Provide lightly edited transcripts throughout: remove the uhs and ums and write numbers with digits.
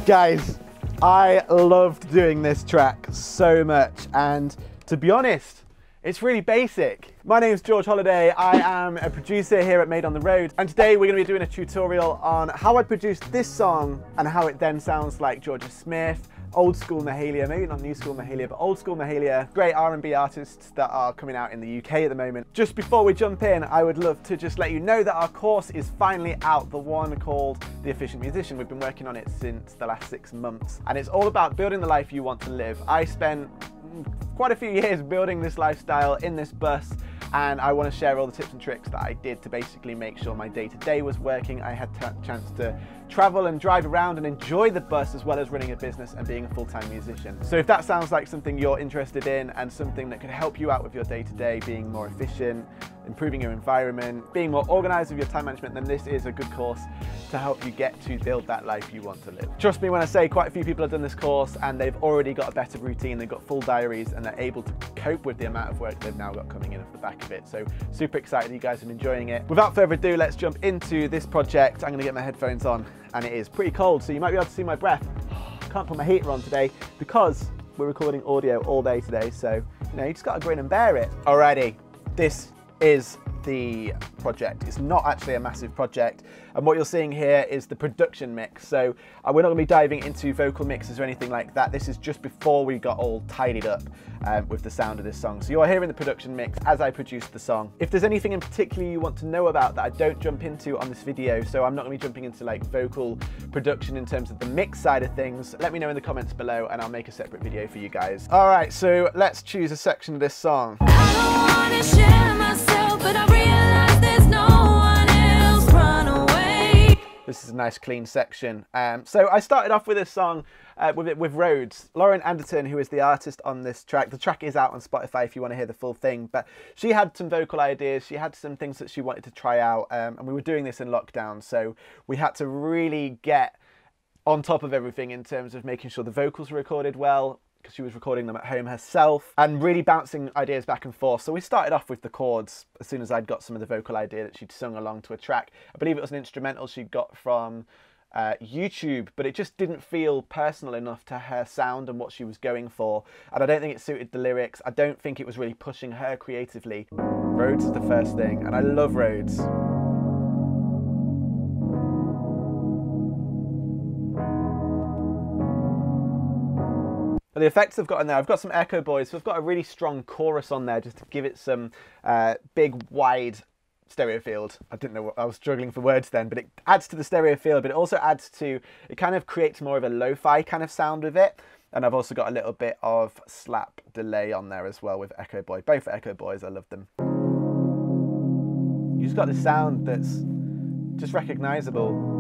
Guys, I loved doing this track so much, and to be honest, it's really basic. My name's Jorja Holliday. I am a producer here at Made on the Road, and today we're going to be doing a tutorial on how I produced this song and how it then sounds like Jorja Smith, old school Mahalia, maybe not new school Mahalia, but old school Mahalia, great R&B artists that are coming out in the UK at the moment. Just before we jump in, I would love to just let you know that our course is finally out, the one called The Efficient Musician. We've been working on it since the last 6 months, and it's all about building the life you want to live. I spent quite a few years building this lifestyle in this bus, and I want to share all the tips and tricks that I did to basically make sure my day-to-day was working. I had a chance to travel and drive around and enjoy the bus as well as running a business and being a full-time musician. So if that sounds like something you're interested in and something that could help you out with your day-to-day, being more efficient, improving your environment, being more organized with your time management, then this is a good course to help you get to build that life you want to live. Trust me when I say quite a few people have done this course and they've already got a better routine, they've got full diaries, and they're able to cope with the amount of work they've now got coming in off the back of it. So super excited you guys are enjoying it. Without further ado, let's jump into this project. I'm gonna get my headphones on, and it is pretty cold, so you might be able to see my breath. Can't put my heater on today because we're recording audio all day today, so you just gotta grin and bear it. Alrighty, this is the project. It's not actually a massive project, and what you're seeing here is the production mix. So we're not going to be diving into vocal mixes or anything like that. This is just before we got all tidied up with the sound of this song. So you are hearing the production mix as I produced the song. If there's anything in particular you want to know about that I don't jump into on this video, so I'm not going to be jumping into like vocal production in terms of the mix side of things, let me know in the comments below and I'll make a separate video for you guys. Alright, so let's choose a section of this song. I don't wanna share myself, but I realize there's no one else. Runaway. This is a nice clean section. So I started off with this song with Rhodes. Lauren Anderton, who is the artist on this track. The track is out on Spotify if you want to hear the full thing, but she had some vocal ideas. She had some things that she wanted to try out, and we were doing this in lockdown, so we had to really get on top of everything in terms of making sure the vocals were recorded well, because she was recording them at home herself, and really bouncing ideas back and forth. So we started off with the chords as soon as I'd got some of the vocal idea that she'd sung along to a track. I believe it was an instrumental she got from YouTube, but it just didn't feel personal enough to her sound and what she was going for, and I don't think it suited the lyrics. I don't think it was really pushing her creatively. Rhodes is the first thing, and I love Rhodes. The effects I've got in there, I've got some echo boys, so I've got a really strong chorus on there just to give it some big, wide stereo field. I didn't know what, I was struggling for words then, but it adds to the stereo field, but it also adds to, it kind of creates more of a lo-fi kind of sound with it. And I've also got a little bit of slap delay on there as well with echo boy. Both echo boys, I love them. You just got this sound that's just recognizable.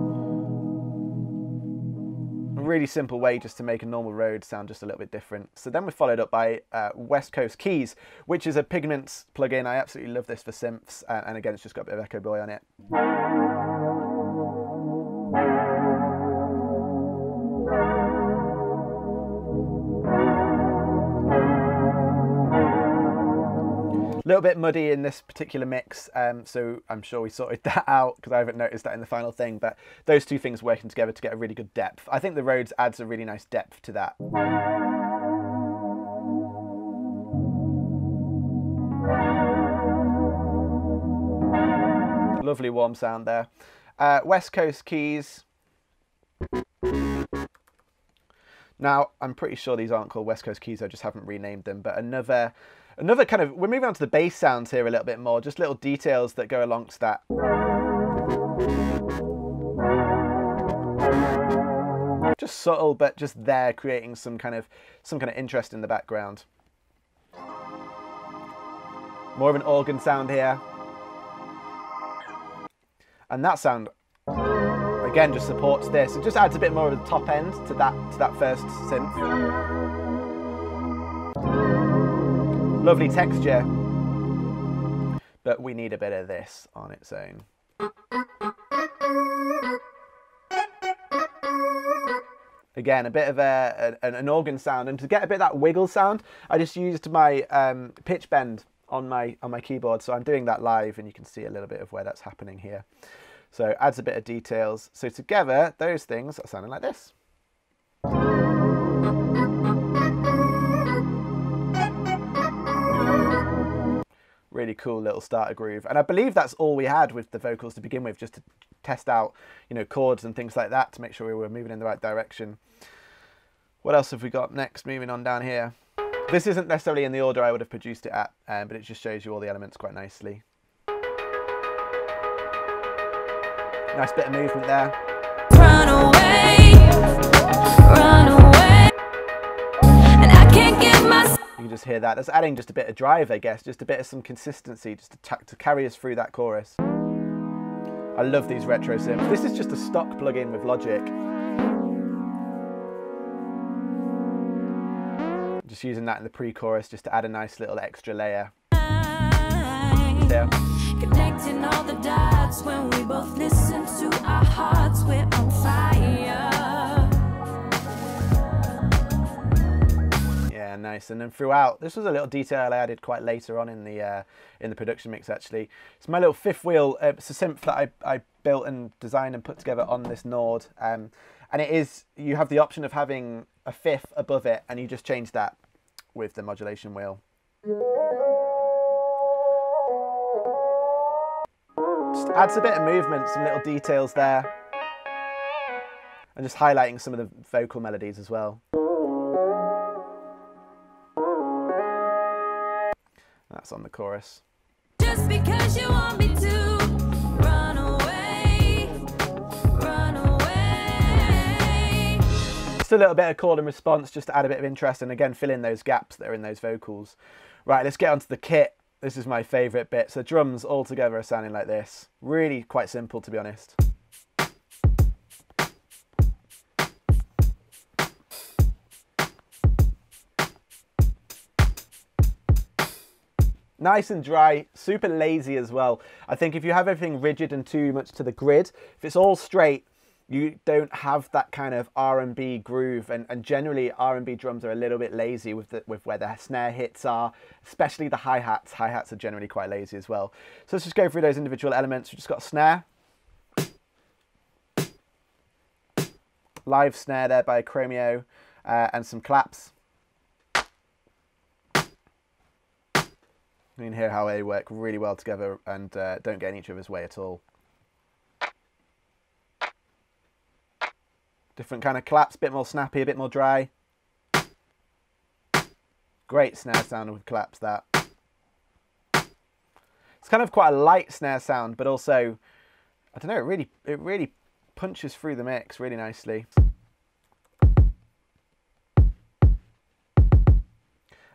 A really simple way just to make a normal Rhodes sound just a little bit different. So then we're followed up by West Coast Keys, which is a Pigments plugin. I absolutely love this for synths, and again it's just got a bit of echo boy on it. A little bit muddy in this particular mix, so I'm sure we sorted that out because I haven't noticed that in the final thing, but those two things working together to get a really good depth. I think the Rhodes adds a really nice depth to that. Lovely warm sound there. West Coast Keys. Now, I'm pretty sure these aren't called West Coast Keys, I just haven't renamed them, but another kind of, we're moving on to the bass sounds here a little bit more, just little details that go alongst that. Just subtle, but just there, creating some kind of interest in the background. More of an organ sound here. And that sound, again, just supports this. It just adds a bit more of the top end to that first synth. Lovely texture, but we need a bit of this on its own. Again, a bit of an organ sound, and to get a bit of that wiggle sound, I just used my pitch bend on my keyboard. So I'm doing that live, and you can see a little bit of where that's happening here. So it adds a bit of details. So together, those things are sounding like this. Really cool little starter groove. And I believe that's all we had with the vocals to begin with, just to test out, you know, chords and things like that to make sure we were moving in the right direction. What else have we got next? Moving on down here. This isn't necessarily in the order I would have produced it at, but it just shows you all the elements quite nicely. Nice bit of movement there. Run away, run away, and I can't get myself. You can just hear that. That's adding just a bit of drive, I guess, just a bit of some consistency, just to carry us through that chorus. I love these retro synths. This is just a stock plugin with Logic. Just using that in the pre-chorus just to add a nice little extra layer. Yeah. Connecting all the dots when we both listen to our hearts, we're on fire. Yeah, nice. And then throughout, this was a little detail I added quite later on in the production mix actually. It's my little fifth wheel. It's a synth that I built and designed and put together on this Nord. And it is, you have the option of having a fifth above it, and you just change that with the modulation wheel. Just adds a bit of movement, some little details there. And just highlighting some of the vocal melodies as well. That's on the chorus. Just because you want me to run away, run away. Just a little bit of call and response just to add a bit of interest and again fill in those gaps that are in those vocals. Right, let's get onto the kit. This is my favourite bit. So drums all together are sounding like this. Really quite simple, to be honest. Nice and dry, super lazy as well. I think if you have everything rigid and too much to the grid, if it's all straight, you don't have that kind of R&B groove, and generally R&B drums are a little bit lazy with where the snare hits are, especially the hi-hats. Hi-hats are generally quite lazy as well. So let's just go through those individual elements. We've just got a snare. Live snare there by Chromeo, and some claps. You can hear how they work really well together and don't get in each other's way at all. Different kind of claps, a bit more snappy, a bit more dry. Great snare sound with claps, that. It's kind of quite a light snare sound, but also, I don't know, it really punches through the mix really nicely.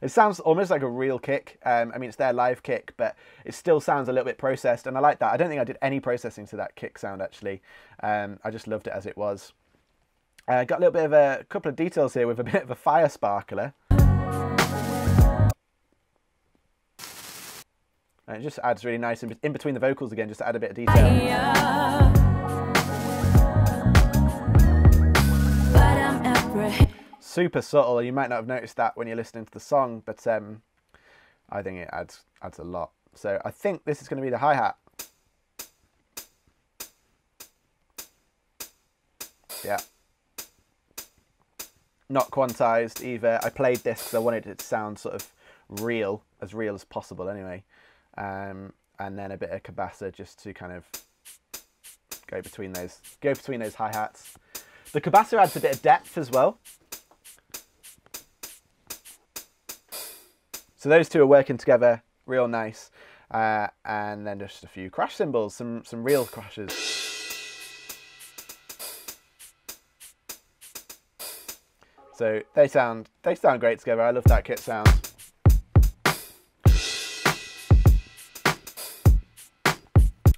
It sounds almost like a real kick. I mean, it's their live kick, but it still sounds a little bit processed, and I like that. I don't think I did any processing to that kick sound, actually. I just loved it as it was. Got a little bit of a couple of details here with a bit of a fire sparkler. And it just adds really nice in between the vocals again, just to add a bit of detail. Super subtle. You might not have noticed that when you're listening to the song, but I think it adds a lot. So I think this is going to be the hi-hat. Yeah. Not quantized either. I played this because I wanted it to sound sort of real as possible anyway. And then a bit of cabassa just to kind of go between those hi-hats. The cabassa adds a bit of depth as well. So those two are working together real nice. And then just a few crash cymbals, some real crashes. So they sound great together. I love that kit sound.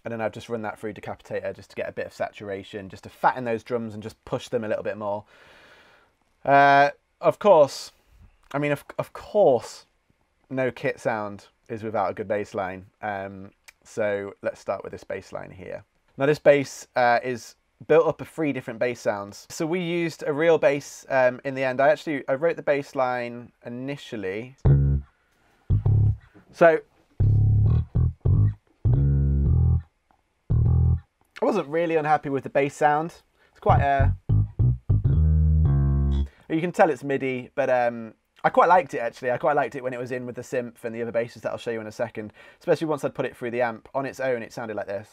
And then I've just run that through Decapitator just to get a bit of saturation, just to fatten those drums and just push them a little bit more. Of course, I mean, of course, no kit sound is without a good bass line. So let's start with this bass line here. Now this bass is built up of 3 different bass sounds. So we used a real bass in the end. I wrote the bass line initially. So I wasn't really unhappy with the bass sound. It's quite a... You can tell it's MIDI, but I quite liked it actually. I quite liked it when it was in with the synth and the other basses that I'll show you in a second, especially once I'd put it through the amp. On its own, it sounded like this.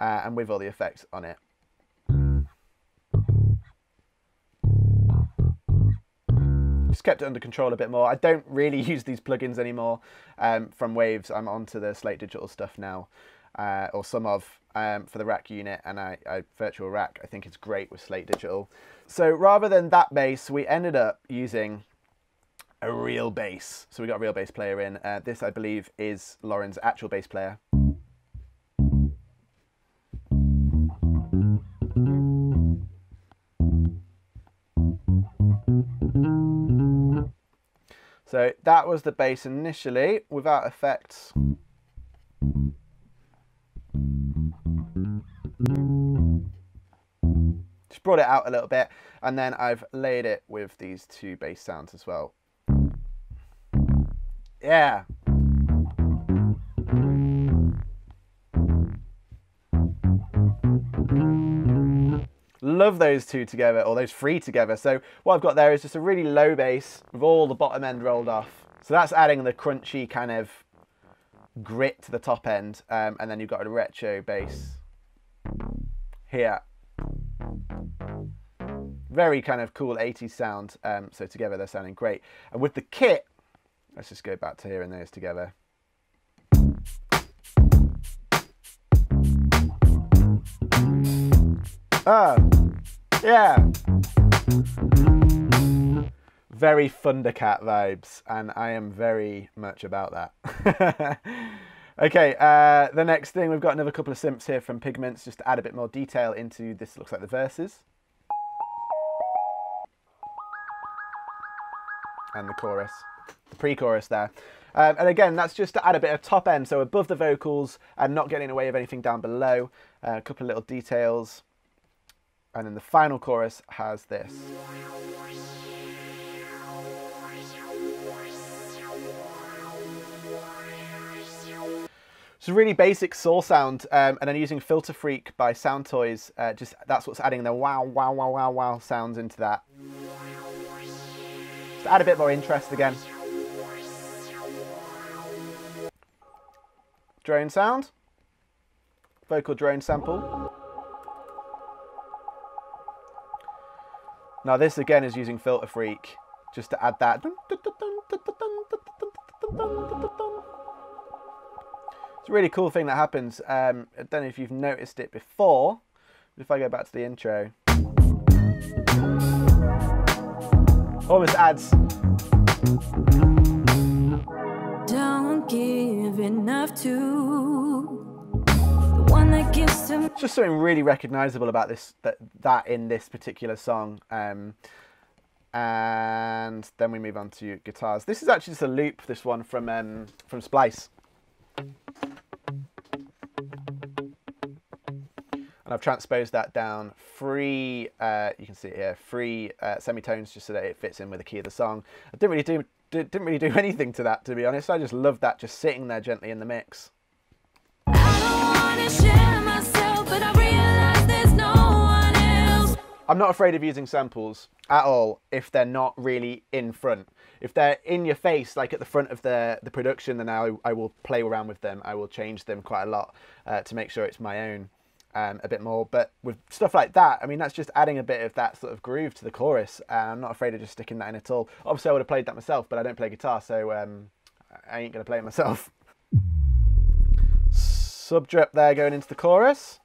And with all the effects on it. Just kept it under control a bit more. I don't really use these plugins anymore from Waves. I'm onto the Slate Digital stuff now, or some of, for the rack unit, and I Virtual Rack. I think it's great with Slate Digital. So rather than that bass, we ended up using a real bass. So we got a real bass player in. This, I believe, is Lauren's actual bass player. So that was the bass initially, without effects. Just brought it out a little bit, and then I've laid it with these two bass sounds as well. Yeah. Love those two together, or those three together. So what I've got there is just a really low bass with all the bottom end rolled off. So that's adding the crunchy kind of grit to the top end, and then you've got a retro bass here. Very kind of cool 80s sound. So together they're sounding great. And with the kit, let's just go back to hearing those together. Yeah. Very Thundercat vibes, and I am very much about that. Okay, the next thing, we've got another couple of synths here from Pigments, just to add a bit more detail into this. Looks like the verses. And the chorus, the pre-chorus there. And again, that's just to add a bit of top end, so above the vocals and not getting in the way of anything down below. A couple of little details. And then the final chorus has this. It's a really basic saw sound, and then using Filter Freak by Sound Toys, just that's what's adding the wow, wow, wow, wow, wow sounds into that. Just add a bit more interest again. Drone sound, vocal drone sample. Now this again is using Filter Freak, just to add that. It's a really cool thing that happens. I don't know if you've noticed it before. If I go back to the intro, almost adds. Don't give enough to the one that gives to me. It's just something really recognisable about this, that in this particular song. And then we move on to guitars. This is actually just a loop. This one from Splice. And I've transposed that down 3, you can see it here, 3 semitones, just so that it fits in with the key of the song. I didn't really do anything to that, to be honest. I just loved that just sitting there gently in the mix. I don't wanna share myself, but I realize there's no one else. I'm not afraid of using samples at all if they're not really in front. If they're in your face, like at the front of the production, then I will play around with them. I will change them quite a lot to make sure it's my own. A bit more, but with stuff like that, I mean, that's just adding a bit of that sort of groove to the chorus, and I'm not afraid of just sticking that in at all. Obviously I would have played that myself, but I don't play guitar, so I ain't gonna play it myself. Sub-drip there going into the chorus.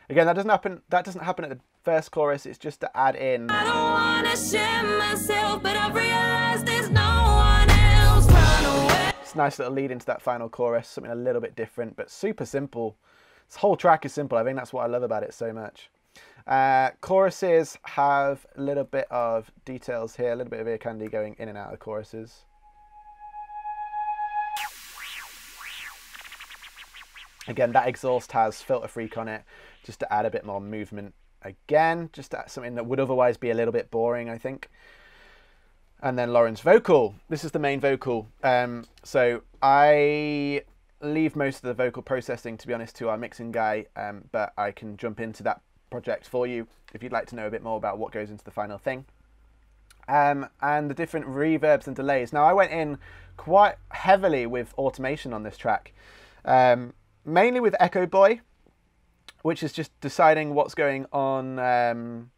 Again, that doesn't happen at the first chorus. It's just to add in. I don't wanna share myself, but I realize there's no one else. Runaway. It's a nice little lead into that final chorus, something a little bit different, but super simple. This whole track is simple. I think that's what I love about it so much. Choruses have a little bit of details here, a little bit of ear candy going in and out of the choruses. Again, that exhaust has Filter Freak on it, just to add a bit more movement. Again, just to add something that would otherwise be a little bit boring, I think. And then Lauren's vocal. This is the main vocal. So I leave most of the vocal processing, to be honest, to our mixing guy, but I can jump into that project for you if you'd like to know a bit more about what goes into the final thing. And the different reverbs and delays. Now, I went in quite heavily with automation on this track, mainly with Echo Boy, which is just deciding what's going on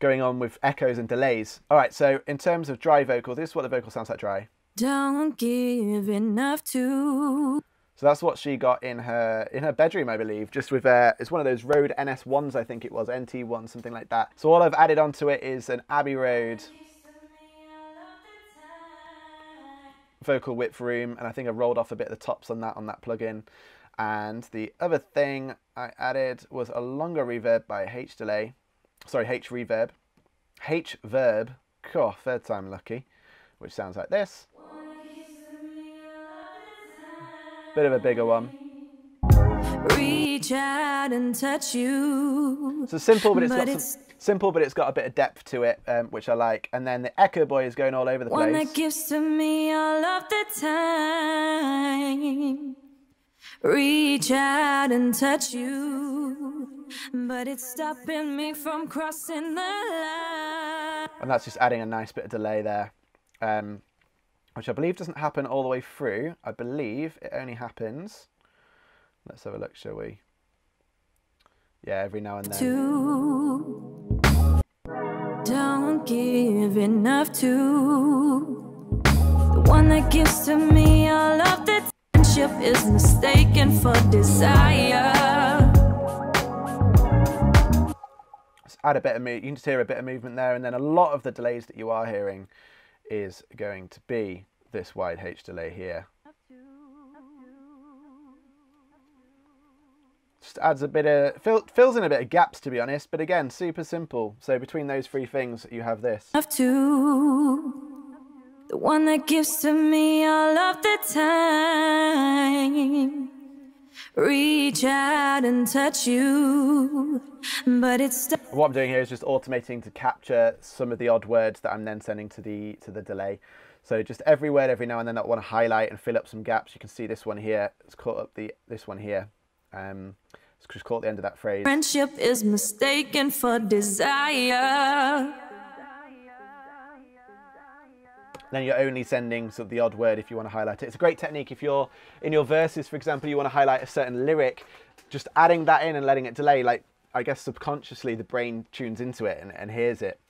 with echoes and delays. All right, so in terms of dry vocal, this is what the vocal sounds like dry. Don't give enough to. So that's what she got in her bedroom, I believe, just with it's one of those Rode NS1s, I think it was, NT1, something like that. So all I've added onto it is an Abbey Road vocal width room, and I think I rolled off a bit of the tops on that plugin. And the other thing I added was a longer reverb by H Delay. Sorry, H Reverb. H Verb. Cool, third time lucky. Which sounds like this. Bit of a bigger one. Reach out and touch you. So simple, but it's got a bit of depth to it, which I like. And then the Echo Boy is going all over the place. One that gives to me all of the time. Reach out and touch you, but it's stopping me from crossing the line. And that's just adding a nice bit of delay there, which I believe doesn't happen all the way through. I believe it only happens, let's have a look, shall we? Yeah, every now and then. Don't give enough to the one that gives to me all of the friendship is mistaken for desire. Let's add a bit of you can just hear a bit of movement there, and then a lot of the delays that you are hearing is going to be this wide H delay here. Just adds a bit of, fills in a bit of gaps, to be honest, but again, super simple. So between those three things, you have this. The one that gives to me all of the time. Reach out and touch you, but it's... What I'm doing here is just automating to capture some of the odd words that I'm then sending to the delay. So just every word every now and then that I want to highlight and fill up some gaps. You can see this one here. It's caught up this one here. It's just caught the end of that phrase. Friendship is mistaken for desire. Then you're only sending sort of the odd word if you want to highlight it. It's a great technique if you're in your verses, for example, you want to highlight a certain lyric, just adding that in and letting it delay, like I guess subconsciously the brain tunes into it and hears it.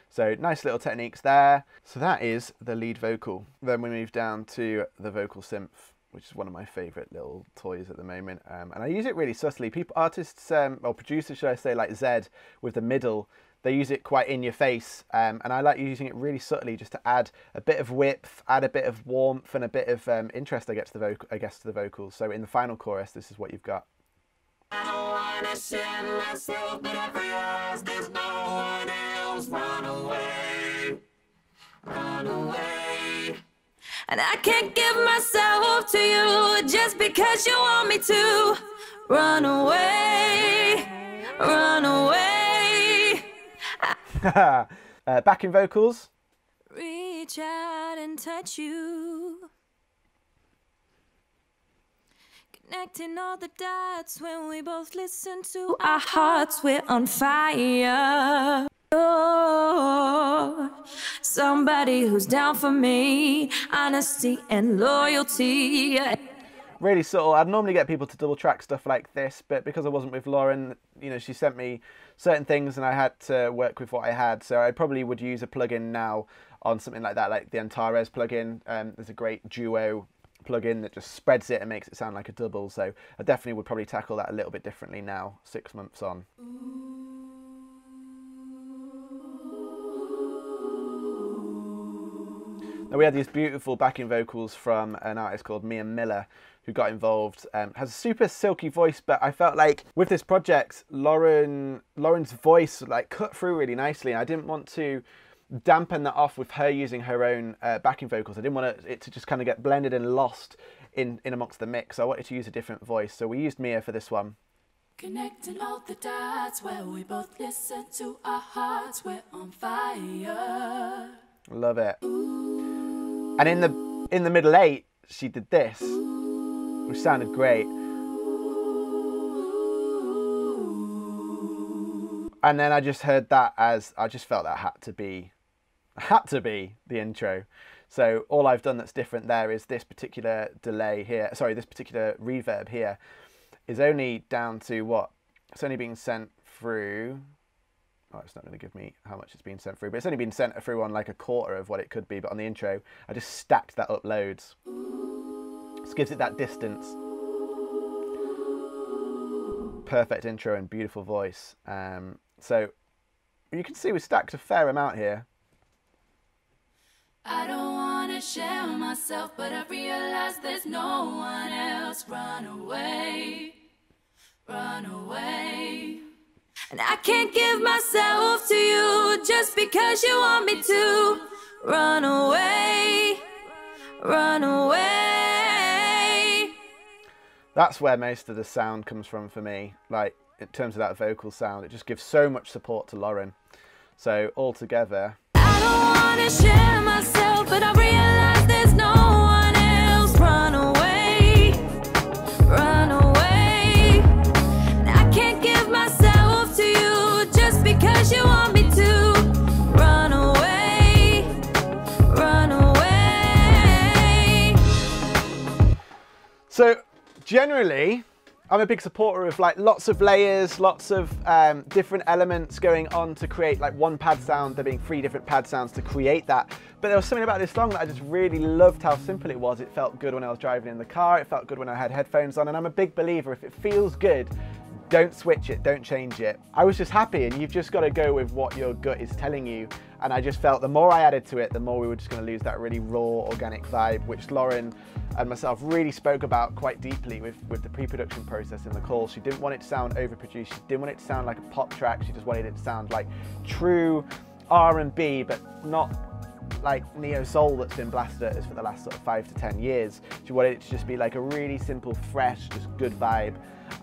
So nice little techniques there. So that is the lead vocal. Then we move down to the vocal synth, which is one of my favourite little toys at the moment. And I use it really subtly. Artists, or producers should I say, like Zed with the middle, they use it quite in your face, and I like using it really subtly just to add a bit of width, add a bit of warmth and a bit of interest, I guess, to the vocals. So in the final chorus, this is what you've got. I don't wanna share myself, but I realize there's no one else. Run away, run away. And I can't give myself to you just because you want me to. Run away, run away. Backing vocals. Reach out and touch you. Connecting all the dots when we both listen to our hearts. We're on fire. Oh, somebody who's down for me. Honesty and loyalty. Really subtle. I'd normally get people to double track stuff like this, but because I wasn't with Lauren, you know, she sent me certain things and I had to work with what I had. So I probably would use a plugin now on something like that, like the Antares plugin. There's a great duo plugin that just spreads it and makes it sound like a double. So I definitely would probably tackle that a little bit differently now, 6 months on. Now we had these beautiful backing vocals from an artist called Mia Miller, who got involved. Has a super silky voice, but I felt like with this project, Lauren's voice like cut through really nicely, and I didn't want to dampen that off with her using her own backing vocals. I didn't want it to just kind of get blended and lost in amongst the mix. I wanted to use a different voice, so we used Mia for this one. Connecting all the dots where we both listen to our hearts. We're on fire. Love it. And in the middle 8, she did this. which sounded great. And then I just heard that as, I just felt that had to be the intro. So all I've done that's different there is this particular delay here, sorry, this particular reverb here is only down to what? It's only being sent through, oh, it's not going to give me how much it's been sent through, but it's only been sent through on like a quarter of what it could be. But on the intro, I just stacked that up loads. This gives it that distance. Perfect intro and beautiful voice. So you can see we stacked a fair amount here. I don't wanna share myself, but I realize there's no one else. Run away, run away. And I can't give myself to you just because you want me to. Run away, run away. That's where most of the sound comes from for me. Like, in terms of that vocal sound, it just gives so much support to Lauren. So all together. I don't wanna share myself, but I realize there's no one else. Run away, run away. And I can't give myself to you just because you want me to. Run away, run away. So generally, I'm a big supporter of like lots of layers, lots of different elements going on to create like one pad sound, there being 3 different pad sounds to create that. But there was something about this song that I just really loved how simple it was. It felt good when I was driving in the car, it felt good when I had headphones on, and I'm a big believer, if it feels good, don't switch it, don't change it. I was just happy, and you've just got to go with what your gut is telling you. And I just felt the more I added to it, the more we were just going to lose that really raw, organic vibe, which Lauren and myself really spoke about quite deeply with the pre-production process in the call. She didn't want it to sound overproduced. She didn't want it to sound like a pop track. She just wanted it to sound like true R&B, but not like neo soul that's been blasted at us for the last sort of 5 to 10 years. She wanted it to just be like a really simple, fresh, just good vibe.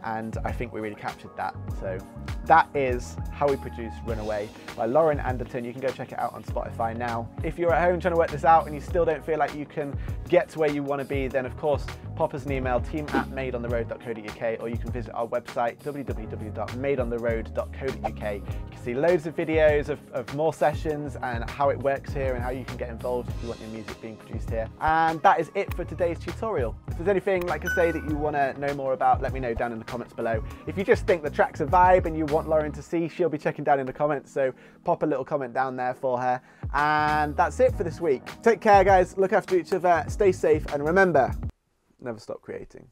And I think we really captured that. So that is how we produced Runaway by Lauren Anderton. You can go check it out on Spotify now. If you're at home trying to work this out and you still don't feel like you can get to where you want to be, then of course pop us an email, team@madeontheroad.co.uk, or you can visit our website, www.madeontheroad.co.uk. You can see loads of videos of more sessions and how it works here and how you can get involved if you want your music being produced here. And that is it for today's tutorial. If there's anything, like I say, that you want to know more about, let me know down in the comments below. If you just think the track's a vibe and you want Lauren to see, she'll be checking down in the comments, so pop a little comment down there for her. And that's it for this week. Take care, guys. Look after each other, stay safe, and remember, never stop creating.